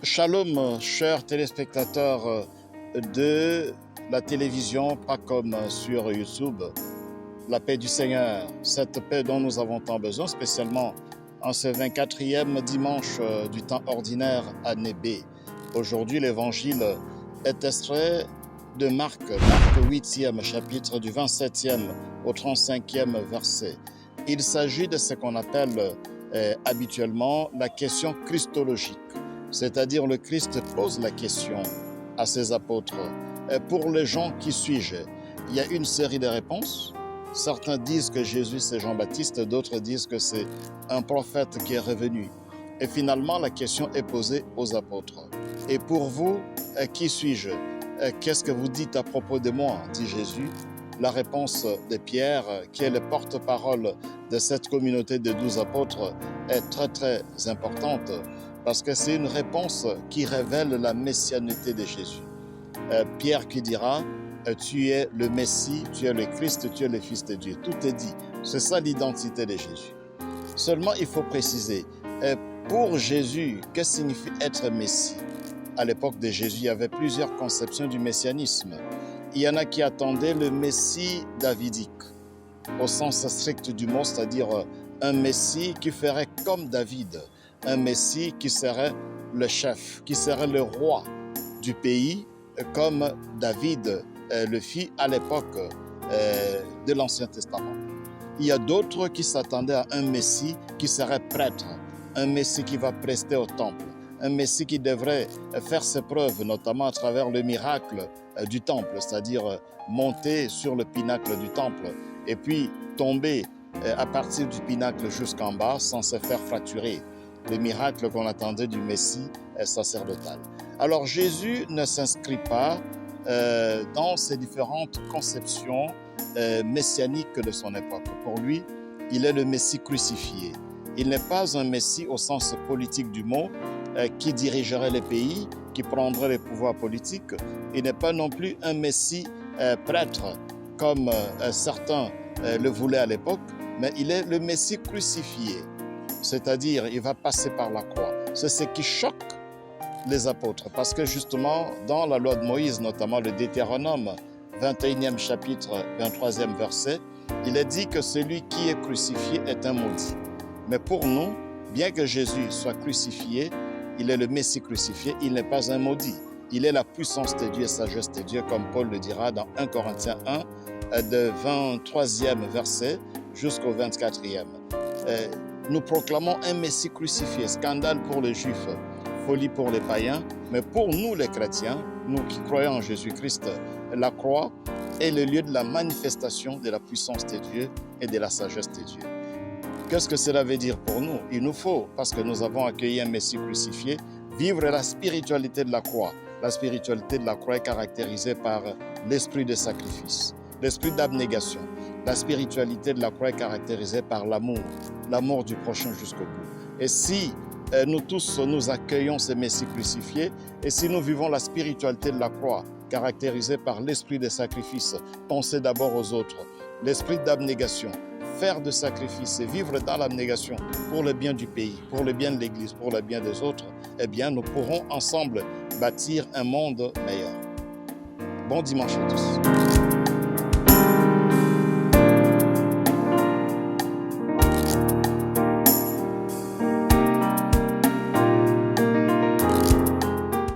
Shalom, chers téléspectateurs de la télévision, pas comme sur YouTube. La paix du Seigneur, cette paix dont nous avons tant besoin, spécialement en ce 24e dimanche du temps ordinaire, année B. Aujourd'hui, l'évangile est extrait de Marc 8e chapitre du 27e au 35e verset. Il s'agit de ce qu'on appelle habituellement la question christologique. C'est-à-dire le Christ pose la question à ses apôtres. Pour les gens, qui suis-je? Il y a une série de réponses. Certains disent que Jésus c'est Jean-Baptiste, d'autres disent que c'est un prophète qui est revenu. Et finalement, la question est posée aux apôtres. Et pour vous, qui suis-je? Qu'est-ce que vous dites à propos de moi? Dit Jésus. La réponse de Pierre, qui est le porte-parole de cette communauté de 12 apôtres, est très très importante. Parce que c'est une réponse qui révèle la messianité de Jésus. Pierre qui dira, tu es le Messie, tu es le Christ, tu es le Fils de Dieu. Tout est dit. C'est ça l'identité de Jésus. Seulement, il faut préciser, pour Jésus, que signifie être Messie? À l'époque de Jésus, il y avait plusieurs conceptions du messianisme. Il y en a qui attendaient le Messie davidique, au sens strict du mot, c'est-à-dire un Messie qui ferait comme David. Un Messie qui serait le chef, qui serait le roi du pays, comme David le fit à l'époque de l'Ancien Testament. Il y a d'autres qui s'attendaient à un Messie qui serait prêtre, un Messie qui va prester au temple, un Messie qui devrait faire ses preuves, notamment à travers le miracle du temple, c'est-à-dire monter sur le pinacle du temple et puis tomber à partir du pinacle jusqu'en bas sans se faire fracturer. Le miracle qu'on attendait du Messie sacerdotal. Alors Jésus ne s'inscrit pas dans ces différentes conceptions messianiques de son époque. Pour lui, il est le Messie crucifié. Il n'est pas un Messie au sens politique du mot qui dirigerait les pays, qui prendrait les pouvoirs politiques. Il n'est pas non plus un Messie prêtre comme certains le voulaient à l'époque, mais il est le Messie crucifié. C'est-à-dire, il va passer par la croix. C'est ce qui choque les apôtres, parce que justement, dans la loi de Moïse, notamment le Deutéronome, 21e chapitre, 23e verset, il est dit que celui qui est crucifié est un maudit. Mais pour nous, bien que Jésus soit crucifié, il est le Messie crucifié, il n'est pas un maudit. Il est la puissance de Dieu et sagesse de Dieu, comme Paul le dira dans 1 Corinthiens 1, de 23e verset jusqu'au 24e. Nous proclamons un Messie crucifié, scandale pour les Juifs, folie pour les païens, mais pour nous les chrétiens, nous qui croyons en Jésus-Christ, la croix est le lieu de la manifestation de la puissance de Dieu et de la sagesse de Dieu. Qu'est-ce que cela veut dire pour nous? Il nous faut, parce que nous avons accueilli un Messie crucifié, vivre la spiritualité de la croix. La spiritualité de la croix est caractérisée par l'esprit de sacrifice, l'esprit d'abnégation. La spiritualité de la croix est caractérisée par l'amour, l'amour du prochain jusqu'au bout. Et si nous tous, nous accueillons ce Messie crucifié, et si nous vivons la spiritualité de la croix, caractérisée par l'esprit de sacrifice, penser d'abord aux autres, l'esprit d'abnégation, faire de sacrifice et vivre dans l'abnégation pour le bien du pays, pour le bien de l'Église, pour le bien des autres, eh bien, nous pourrons ensemble bâtir un monde meilleur. Bon dimanche à tous.